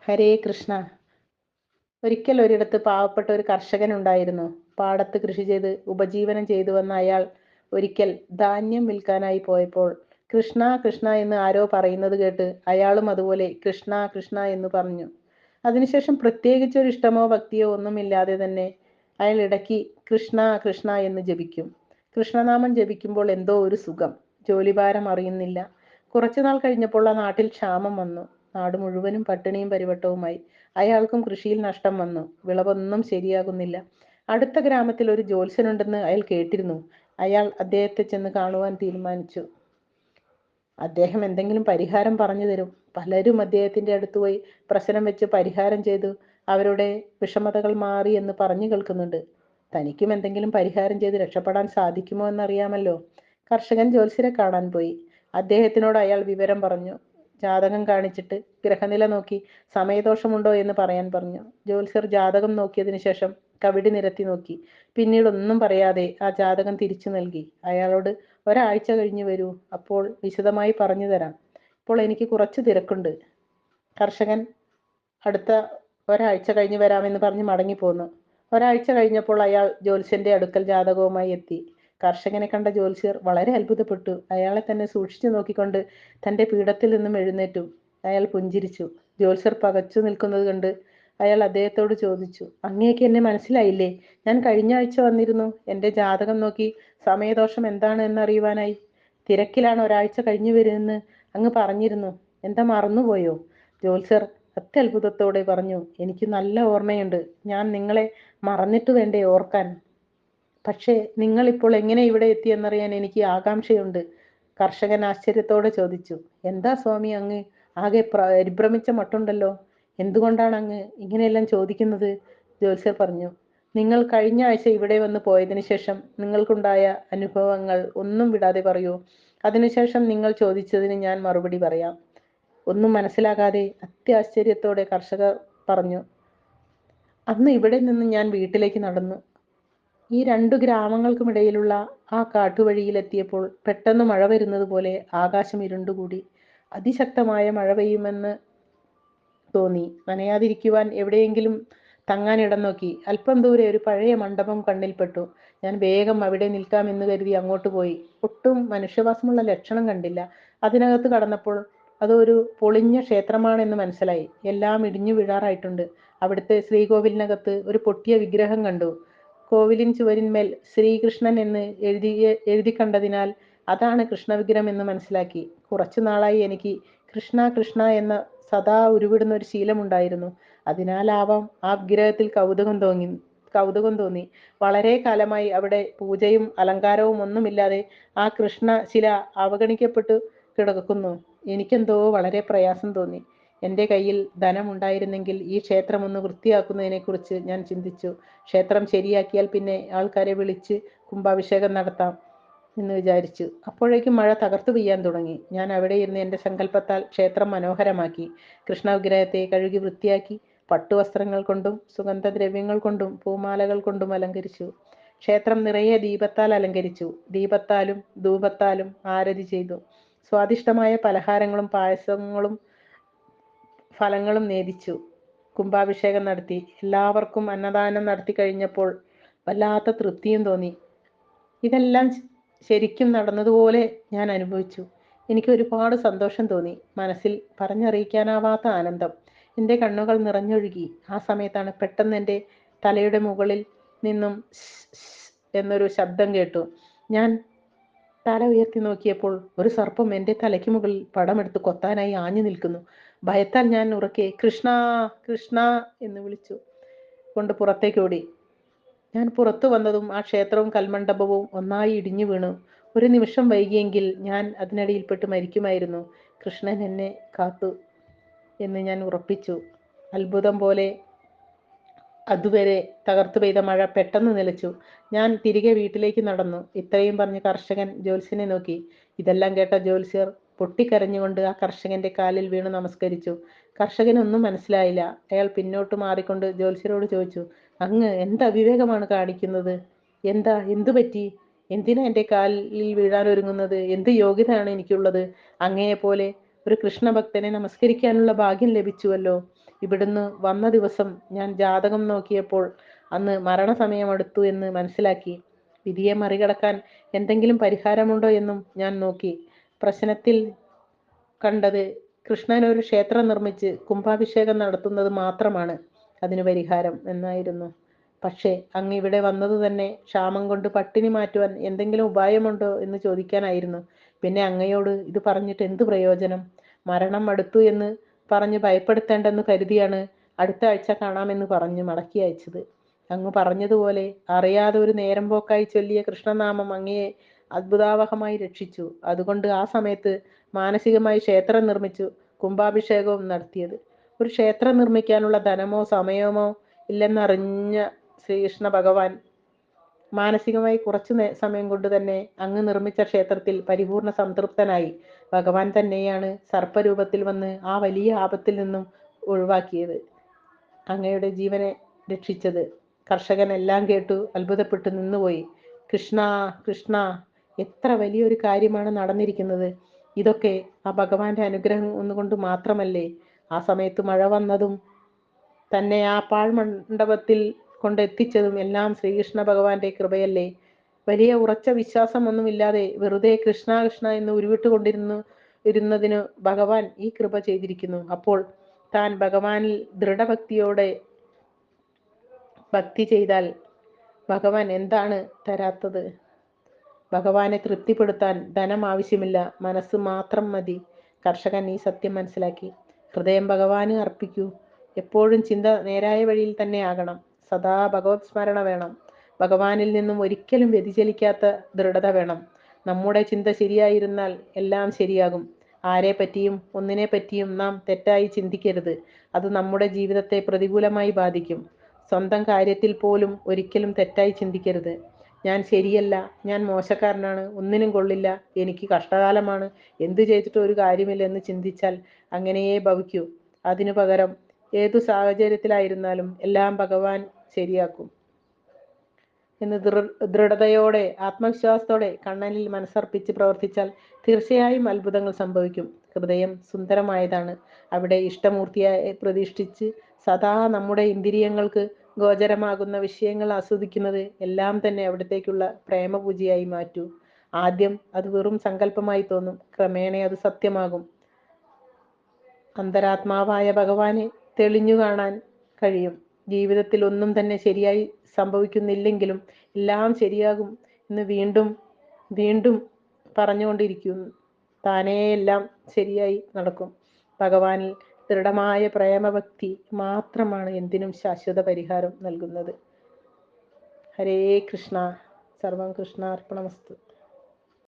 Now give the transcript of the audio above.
ഹരേ കൃഷ്ണ. ഒരിക്കൽ ഒരിടത്ത് പാവപ്പെട്ട ഒരു കർഷകൻ ഉണ്ടായിരുന്നു. പാടത്ത് കൃഷി ചെയ്ത് ഉപജീവനം ചെയ്തു വന്ന അയാൾ ഒരിക്കൽ ധാന്യം വിൽക്കാനായി പോയപ്പോൾ കൃഷ്ണ കൃഷ്ണ എന്ന് ആരോ പറയുന്നത് കേട്ട് അയാളും അതുപോലെ കൃഷ്ണ കൃഷ്ണ എന്ന് പറഞ്ഞു. അതിനുശേഷം പ്രത്യേകിച്ചൊരു ഇഷ്ടമോ ഭക്തിയോ ഒന്നുമില്ലാതെ തന്നെ അയാൾ ഇടയ്ക്ക് കൃഷ്ണ കൃഷ്ണ എന്ന് ജപിക്കും. കൃഷ്ണനാമം ജപിക്കുമ്പോൾ എന്തോ ഒരു സുഖം. ജോലിഭാരം അറിയുന്നില്ല. കുറച്ചുനാൾ കഴിഞ്ഞപ്പോൾ ആ നാട്ടിൽ ക്ഷാമം വന്നു. നാട് മുഴുവനും പട്ടിണിയും പരിവട്ടവുമായി. അയാൾക്കും കൃഷിയിൽ നഷ്ടം വന്നു. വിളവൊന്നും ശരിയാകുന്നില്ല. അടുത്ത ഗ്രാമത്തിൽ ഒരു ജ്യോത്സ്യനുണ്ടെന്ന് അയാൾ കേട്ടിരുന്നു. അയാൾ അദ്ദേഹത്തെ ചെന്ന് കാണുവാൻ തീരുമാനിച്ചു. അദ്ദേഹം എന്തെങ്കിലും പരിഹാരം പറഞ്ഞു തരും. പലരും അദ്ദേഹത്തിന്റെ അടുത്ത് പോയി പ്രശ്നം വെച്ച് പരിഹാരം ചെയ്തു അവരുടെ വിഷമതകൾ മാറി എന്ന് പറഞ്ഞു കേൾക്കുന്നുണ്ട്. തനിക്കും എന്തെങ്കിലും പരിഹാരം ചെയ്ത് രക്ഷപ്പെടാൻ സാധിക്കുമോ എന്നറിയാമല്ലോ. കർഷകൻ ജ്യോത്സ്യരെ കാണാൻ പോയി. അദ്ദേഹത്തിനോട് അയാൾ വിവരം പറഞ്ഞു. ജാതകം കാണിച്ചിട്ട് ഗ്രഹനില നോക്കി സമയദോഷമുണ്ടോ എന്ന് പറയാൻ പറഞ്ഞു. ജ്യോത്സ്യർ ജാതകം നോക്കിയതിനു ശേഷം കവിടി നിരത്തി നോക്കി. പിന്നീട് ഒന്നും പറയാതെ ആ ജാതകം തിരിച്ചു നൽകി. അയാളോട് ഒരാഴ്ച കഴിഞ്ഞു വരൂ, അപ്പോൾ വിശദമായി പറഞ്ഞു തരാം. ഇപ്പോൾ എനിക്ക് കുറച്ച് തിരക്കുണ്ട്. കർഷകൻ അടുത്ത ഒരാഴ്ച കഴിഞ്ഞു വരാമെന്ന് പറഞ്ഞ് മടങ്ങിപ്പോന്നു. ഒരാഴ്ച കഴിഞ്ഞപ്പോൾ അയാൾ ജ്യോത്സ്യന്റെ അടുക്കൽ ജാതകവുമായി എത്തി. കർഷകനെ കണ്ട ജ്യോത്സ്യർ വളരെ അത്ഭുതപ്പെട്ടു. അയാളെ തന്നെ സൂക്ഷിച്ചു നോക്കിക്കൊണ്ട് തന്റെ പീഠത്തിൽ നിന്നും എഴുന്നേറ്റു. അയാൾ പുഞ്ചിരിച്ചു. ജ്യോത്സ്യർ പകച്ചു നിൽക്കുന്നത് കണ്ട് അയാൾ അദ്ദേഹത്തോട് ചോദിച്ചു, അങ്ങേക്ക് എന്നെ മനസ്സിലായില്ലേ? ഞാൻ കഴിഞ്ഞ ആഴ്ച വന്നിരുന്നു. എന്റെ ജാതകം നോക്കി സമയദോഷം എന്താണ് എന്നറിയുവാനായി. തിരക്കിലാണ്, ഒരാഴ്ച കഴിഞ്ഞു വരുമെന്ന് അങ്ങ് പറഞ്ഞിരുന്നു. എന്താ മറന്നുപോയോ? ജ്യോത്സ്യർ അത്യത്ഭുതത്തോടെ പറഞ്ഞു, എനിക്ക് നല്ല ഓർമ്മയുണ്ട്. ഞാൻ നിങ്ങളെ മറന്നിട്ട് വേണ്ടേ ഓർക്കാൻ. പക്ഷേ നിങ്ങൾ ഇപ്പോൾ എങ്ങനെ ഇവിടെ എത്തിയെന്നറിയാൻ എനിക്ക് ആകാംക്ഷയുണ്ട്. കർഷകൻ ആശ്ചര്യത്തോടെ ചോദിച്ചു. എന്താ സ്വാമി, അങ്ങ് ആകെ പരിഭ്രമിച്ച മട്ടുണ്ടല്ലോ. എന്തുകൊണ്ടാണ് അങ്ങ് ഇങ്ങനെയെല്ലാം ചോദിക്കുന്നത്? ജ്യോത്സ്യർ പറഞ്ഞു, നിങ്ങൾ കഴിഞ്ഞ ആഴ്ച ഇവിടെ വന്ന് പോയതിനു ശേഷം നിങ്ങൾക്കുണ്ടായ അനുഭവങ്ങൾ ഒന്നും വിടാതെ പറയൂ. അതിനുശേഷം നിങ്ങൾ ചോദിച്ചതിന് ഞാൻ മറുപടി പറയാം. ഒന്നും മനസ്സിലാകാതെ അത്യാശ്ചര്യത്തോടെ കർഷകർ പറഞ്ഞു, അന്ന് ഇവിടെ നിന്ന് ഞാൻ വീട്ടിലേക്ക് നടന്നു. ഈ രണ്ടു ഗ്രാമങ്ങൾക്കുമിടയിലുള്ള ആ കാട്ടുവഴിയിലെത്തിയപ്പോൾ പെട്ടെന്ന് മഴ വരുന്നത് പോലെ ആകാശം ഇരുണ്ടുകൂടി. അതിശക്തമായ മഴ പെയ്യുമെന്ന് തോന്നി. നനയാതിരിക്കുവാൻ എവിടെയെങ്കിലും തങ്ങാൻ ഇടം നോക്കി. അല്പം ദൂരെ ഒരു പഴയ മണ്ഡപം കണ്ണിൽപ്പെട്ടു. ഞാൻ വേഗം അവിടെ നിൽക്കാമെന്ന് കരുതി അങ്ങോട്ട് പോയി. ഒട്ടും മനുഷ്യവാസമുള്ള ലക്ഷണം കണ്ടില്ല. അതിനകത്ത് കടന്നപ്പോൾ അതൊരു പൊളിഞ്ഞ ക്ഷേത്രമാണെന്ന് മനസ്സിലായി. എല്ലാം ഇടിഞ്ഞു വീഴാറായിട്ടുണ്ട്. അവിടുത്തെ ശ്രീകോവിലിനകത്ത് ഒരു പൊട്ടിയ വിഗ്രഹം കണ്ടു. കോവിലിൻ ചുവരിന്മേൽ ശ്രീകൃഷ്ണൻ എന്ന് എഴുതി കണ്ടതിനാൽ അതാണ് കൃഷ്ണവിഗ്രഹം എന്ന് മനസ്സിലാക്കി. കുറച്ചു നാളായി എനിക്ക് കൃഷ്ണ കൃഷ്ണ എന്ന സദാ ഉരുവിടുന്ന ഒരു ശീലമുണ്ടായിരുന്നു. അതിനാലാവാം ആ വിഗ്രഹത്തിൽ കൗതുകം തോന്നി. വളരെ കാലമായി അവിടെ പൂജയും അലങ്കാരവും ഒന്നുമില്ലാതെ ആ കൃഷ്ണ ശില അവഗണിക്കപ്പെട്ടു കിടക്കുന്നു. എനിക്കെന്തോ വളരെ പ്രയാസം തോന്നി. എൻ്റെ കയ്യിൽ ധനമുണ്ടായിരുന്നെങ്കിൽ ഈ ക്ഷേത്രം ഒന്ന് വൃത്തിയാക്കുന്നതിനെക്കുറിച്ച് ഞാൻ ചിന്തിച്ചു. ക്ഷേത്രം ശരിയാക്കിയാൽ പിന്നെ ആൾക്കാരെ വിളിച്ച് കുംഭാഭിഷേകം നടത്താം എന്ന് വിചാരിച്ചു. അപ്പോഴേക്കും മഴ തകർത്തു പെയ്യാൻ തുടങ്ങി. ഞാൻ അവിടെ ഇരുന്ന് എൻ്റെ സങ്കല്പത്താൽ ക്ഷേത്രം മനോഹരമാക്കി. കൃഷ്ണവിഗ്രഹത്തെ കഴുകി വൃത്തിയാക്കി. പട്ടുവസ്ത്രങ്ങൾ കൊണ്ടും സുഗന്ധദ്രവ്യങ്ങൾ കൊണ്ടും പൂമാലകൾ കൊണ്ടും അലങ്കരിച്ചു. ക്ഷേത്രം നിറയെ ദീപത്താൽ അലങ്കരിച്ചു. ദീപത്താലും ധൂപത്താലും ആരതി ചെയ്തു. സ്വാദിഷ്ടമായ പലഹാരങ്ങളും പായസങ്ങളും ഫലങ്ങളും നേദിച്ചു. കുംഭാഭിഷേകം നടത്തി. എല്ലാവർക്കും അന്നദാനം നടത്തി കഴിഞ്ഞപ്പോൾ വല്ലാത്ത തൃപ്തിയും തോന്നി. ഇതെല്ലാം ശരിക്കും നടന്നതുപോലെ ഞാൻ അനുഭവിച്ചു. എനിക്ക് ഒരുപാട് സന്തോഷം തോന്നി. മനസ്സിൽ പറഞ്ഞറിയിക്കാനാവാത്ത ആനന്ദം. എൻ്റെ കണ്ണുകൾ നിറഞ്ഞൊഴുകി. ആ സമയത്താണ് പെട്ടെന്ന് എൻ്റെ തലയുടെ മുകളിൽ നിന്നും എന്നൊരു ശബ്ദം കേട്ടു. ഞാൻ തല ഉയർത്തി നോക്കിയപ്പോൾ ഒരു സർപ്പം എൻ്റെ തലയ്ക്ക് മുകളിൽ പടമെടുത്ത് കൊത്താനായി ആഞ്ഞു നിൽക്കുന്നു. ഭയത്താൽ ഞാൻ ഉറക്കെ കൃഷ്ണ കൃഷ്ണ എന്ന് വിളിച്ചു കൊണ്ട് പുറത്തേക്ക് ഓടി. ഞാൻ പുറത്തു വന്നതും ആ ക്ഷേത്രവും കൽമണ്ഡപവും ഒന്നായി ഇടിഞ്ഞു വീണു. ഒരു നിമിഷം വൈകിയെങ്കിൽ ഞാൻ അതിനിടയിൽപ്പെട്ട് മരിക്കുമായിരുന്നു. കൃഷ്ണൻ എന്നെ കാത്തു എന്ന് ഞാൻ ഉറപ്പിച്ചു. അത്ഭുതം പോലെ അതുവരെ തകർത്തു പെയ്ത മഴ പെട്ടെന്ന് നിലച്ചു. ഞാൻ തിരികെ വീട്ടിലേക്ക് നടന്നു. ഇത്രയും പറഞ്ഞ് കർഷകൻ ജ്യോത്സ്യനെ നോക്കി. ഇതെല്ലാം കേട്ട ജ്യോത്സ്യർ പൊട്ടിക്കരഞ്ഞുകൊണ്ട് ആ കർഷകന്റെ കാലിൽ വീണ് നമസ്കരിച്ചു. കർഷകനൊന്നും മനസ്സിലായില്ല. അയാൾ പിന്നോട്ട് മാറിക്കൊണ്ട് ജ്യോത്സ്യരോട് ചോദിച്ചു, അങ്ങ് എന്ത് അവിവേകമാണ് കാണിക്കുന്നത്? എന്തു പറ്റി? എന്തിനാ എൻ്റെ കാലിൽ വീഴാൻ ഒരുങ്ങുന്നത്? എന്ത് യോഗ്യതയാണ് എനിക്കുള്ളത്? അങ്ങയെപ്പോലെ ഒരു കൃഷ്ണഭക്തനെ നമസ്കരിക്കാനുള്ള ഭാഗ്യം ലഭിച്ചുവല്ലോ. ഇവിടുന്ന് വന്ന ദിവസം ഞാൻ ജാതകം നോക്കിയപ്പോൾ അന്ന് മരണസമയം അടുത്തു എന്ന് മനസ്സിലാക്കി. വിധിയെ മറികടക്കാൻ എന്തെങ്കിലും പരിഹാരമുണ്ടോ എന്നും ഞാൻ നോക്കി. പ്രശ്നത്തിൽ കണ്ടത് കൃഷ്ണൻ ഒരു ക്ഷേത്രം നിർമ്മിച്ച് കുംഭാഭിഷേകം നടത്തുന്നത് മാത്രമാണ് അതിന് പരിഹാരം എന്നായിരുന്നു. പക്ഷേ അങ്ങ് ഇവിടെ വന്നത് തന്നെ ക്ഷാമം കൊണ്ട് പട്ടിണി മാറ്റുവാൻ എന്തെങ്കിലും ഉപായമുണ്ടോ എന്ന് ചോദിക്കാനായിരുന്നു. പിന്നെ അങ്ങയോട് ഇത് പറഞ്ഞിട്ട് എന്ത് പ്രയോജനം? മരണം അടുത്തു എന്ന് പറഞ്ഞ് ഭയപ്പെടുത്തേണ്ടെന്ന് കരുതിയാണ് അടുത്ത ആഴ്ച കാണാമെന്ന് പറഞ്ഞ് മടക്കി അയച്ചത്. അങ്ങ് പറഞ്ഞതുപോലെ അറിയാതെ ഒരു നേരം പോക്കായി ചൊല്ലിയ കൃഷ്ണനാമം അങ്ങയെ അത്ഭുതാവഹമായി രക്ഷിച്ചു. അതുകൊണ്ട് ആ സമയത്ത് മാനസികമായി ക്ഷേത്രം നിർമ്മിച്ചു കുംഭാഭിഷേകവും നടത്തിയത്. ഒരു ക്ഷേത്രം നിർമ്മിക്കാനുള്ള ധനമോ സമയമോ ഇല്ലെന്നറിഞ്ഞ ശ്രീകൃഷ്ണ ഭഗവാൻ മാനസികമായി കുറച്ചു സമയം കൊണ്ട് തന്നെ അങ്ങ് നിർമ്മിച്ച ക്ഷേത്രത്തിൽ പരിപൂർണ സംതൃപ്തനായി. ഭഗവാൻ തന്നെയാണ് സർപ്പരൂപത്തിൽ വന്ന് ആ വലിയ ആപത്തിൽ നിന്നും ഒഴിവാക്കിയത്, അങ്ങയുടെ ജീവനെ രക്ഷിച്ചത്. കർഷകൻ എല്ലാം കേട്ടു അത്ഭുതപ്പെട്ടു നിന്നുപോയി. കൃഷ്ണ കൃഷ്ണ, എത്ര വലിയൊരു കാര്യമാണ് നടന്നിരിക്കുന്നത്. ഇതൊക്കെ ആ ഭഗവാന്റെ അനുഗ്രഹം ഒന്നുകൊണ്ട് മാത്രമല്ലേ? ആ സമയത്ത് മഴ വന്നതും തന്നെ ആ പാഴ്മണ്ഡപത്തിൽ കൊണ്ടെത്തിച്ചതും എല്ലാം ശ്രീകൃഷ്ണ ഭഗവാന്റെ കൃപയല്ലേ? വലിയ ഉറച്ച വിശ്വാസമൊന്നുമില്ലാതെ വെറുതെ കൃഷ്ണ കൃഷ്ണ എന്ന് ഇരുന്നതിന് ഭഗവാൻ ഈ കൃപ ചെയ്തിരിക്കുന്നു. അപ്പോൾ താൻ ഭഗവാനിൽ ദൃഢഭക്തിയോടെ ഭക്തി ചെയ്താൽ ഭഗവാൻ എന്താണ് തരാത്തത്? ഭഗവാനെ തൃപ്തിപ്പെടുത്താൻ ധനം ആവശ്യമില്ല, മനസ്സ് മാത്രം മതി. കർഷകൻ ഈ സത്യം മനസ്സിലാക്കി. ഹൃദയം ഭഗവാന് അർപ്പിക്കൂ. എപ്പോഴും ചിന്ത നേരായ വഴിയിൽ തന്നെ ആകണം. സദാ ഭഗവത് സ്മരണ വേണം. ഭഗവാനിൽ നിന്നും ഒരിക്കലും വ്യതിചലിക്കാത്ത ദൃഢത വേണം. നമ്മുടെ ചിന്ത ശരിയായിരുന്നാൽ എല്ലാം ശരിയാകും. ആരെ പറ്റിയും ഒന്നിനെ പറ്റിയും നാം തെറ്റായി ചിന്തിക്കരുത്. അത് നമ്മുടെ ജീവിതത്തെ പ്രതികൂലമായി ബാധിക്കും. സ്വന്തം കാര്യത്തിൽ പോലും ഒരിക്കലും തെറ്റായി ചിന്തിക്കരുത്. ഞാൻ ശരിയല്ല, ഞാൻ മോശക്കാരനാണ്, ഒന്നിനും കൊള്ളില്ല, എനിക്ക് കഷ്ടകാലമാണ്, എന്തു ചെയ്തിട്ട് ഒരു കാര്യമില്ല എന്ന് ചിന്തിച്ചാൽ അങ്ങനെയേ ഭവിക്കൂ. അതിനു പകരം ഏതു സാഹചര്യത്തിലായിരുന്നാലും എല്ലാം ഭഗവാൻ ശരിയാക്കും എന്ന് ദൃഢതയോടെ ആത്മവിശ്വാസത്തോടെ കണ്ണനിൽ മനസ്സർപ്പിച്ച് പ്രവർത്തിച്ചാൽ തീർച്ചയായും അത്ഭുതങ്ങൾ സംഭവിക്കും. ഹൃദയം സുന്ദരമായതാണ്. അവിടെ ഇഷ്ടമൂർത്തിയായി പ്രതിഷ്ഠിച്ച് സദാ നമ്മുടെ ഇന്ദ്രിയങ്ങൾക്ക് ഗോചരമാകുന്ന വിഷയങ്ങൾ ആസ്വദിക്കുന്നത് എല്ലാം തന്നെ അവിടത്തേക്കുള്ള പ്രേമപൂജയായി മാറ്റൂ. ആദ്യം അത് വെറും സങ്കല്പമായി തോന്നും, ക്രമേണ അത് സത്യമാകും. അന്തരാത്മാവായ ഭഗവാനെ തെളിഞ്ഞു കാണാൻ കഴിയും. ജീവിതത്തിൽ ഒന്നും തന്നെ ശരിയായി സംഭവിക്കുന്നില്ലെങ്കിലും എല്ലാം ശരിയാകും എന്ന് വീണ്ടും വീണ്ടും പറഞ്ഞുകൊണ്ടിരിക്കുന്നു. താനേ എല്ലാം ശരിയായി നടക്കും. ഭഗവാനിൽ ദൃഢമായ പ്രേമഭക്തി മാത്രമാണ് എന്തിനും ശാശ്വത പരിഹാരം നൽകുന്നത്. ഹരേ കൃഷ്ണ. സർവം കൃഷ്ണാർപ്പണമസ്തു.